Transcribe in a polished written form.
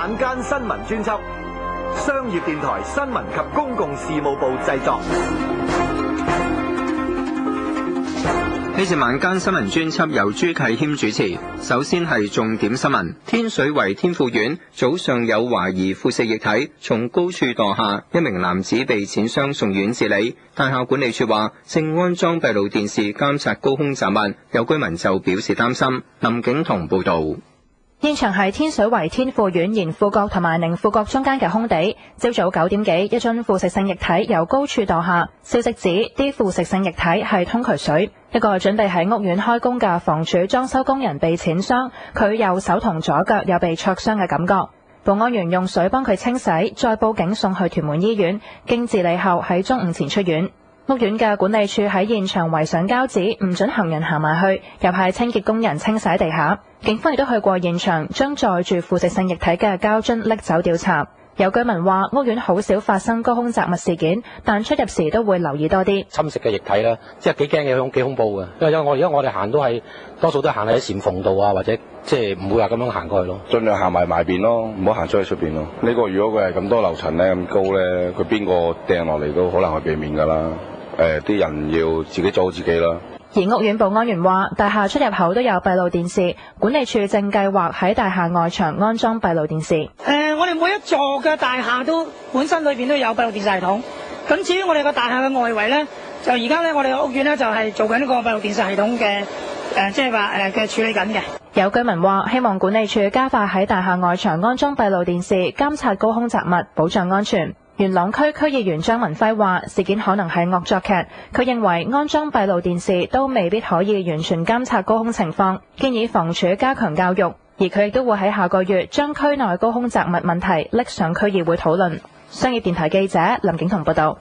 晚間新聞專輯，商業電台新聞及公共事務部製作。呢次晚間新聞專輯由朱啟謙主持。首先係重點新聞：天水圍天富苑早上有懷疑腐蝕液體從高處墮下，一名男子被淺傷送院治理。大廈管理處話正安裝閉路電視監察高空雜物，有居民就表示擔心。林景彤報道。現場係天水圍天富苑延富閣同埋寧富閣中間嘅空地。朝早9點幾，一樽腐蝕性液體由高處墮下。消息指啲腐蝕性液體係通渠水。一個準備喺屋苑開工嘅房署裝修工人被淺傷，佢右手同左腳有被灼傷嘅感覺。保安員用水幫佢清洗，再報警送去屯門醫院，經治理後喺中午前出院。屋苑嘅管理處喺現場圍上膠紙，唔准行人行埋去，又派清潔工人清洗地下。警方亦都去過現場，將載住腐蝕性液體嘅膠樽拎走調查。有居民話屋苑好少發生高空雜物事件，但出入時都會留意多啲。侵蝕嘅液體啦，即係幾驚嘅，幾恐怖嘅。因為而家我哋行都係多數都行喺禪縫道啊，或者即係唔會話咁樣行過去咯。盡量行埋邊咯，唔好行出去出邊咯。呢個如果佢係咁多樓層咧咁高咧，佢邊個掟落嚟都好難去避免㗎啦。啲人要自己做好自己啦。而屋苑保安員話，大廈出入口都有閉路電視，管理處正計劃喺大廈外牆安裝閉路電視。我哋每一座嘅大廈都本身裏邊都有閉路電視系統。咁至於我哋個大廈嘅外圍呢，就而家呢，我哋嘅屋苑呢，就係做緊呢個閉路電視系統嘅即係話嘅處理緊嘅。有居民話，希望管理處加快喺大廈外牆安裝閉路電視，監察高空雜物，保障安全。元朗區區議員張文輝話，事件可能係惡作劇，佢認為安裝閉路電視都未必可以完全監察高空情況，建議房署加強教育，而佢亦都會喺下個月將區內高空雜物問題拎上區議會討論。商業電台記者林景彤報道。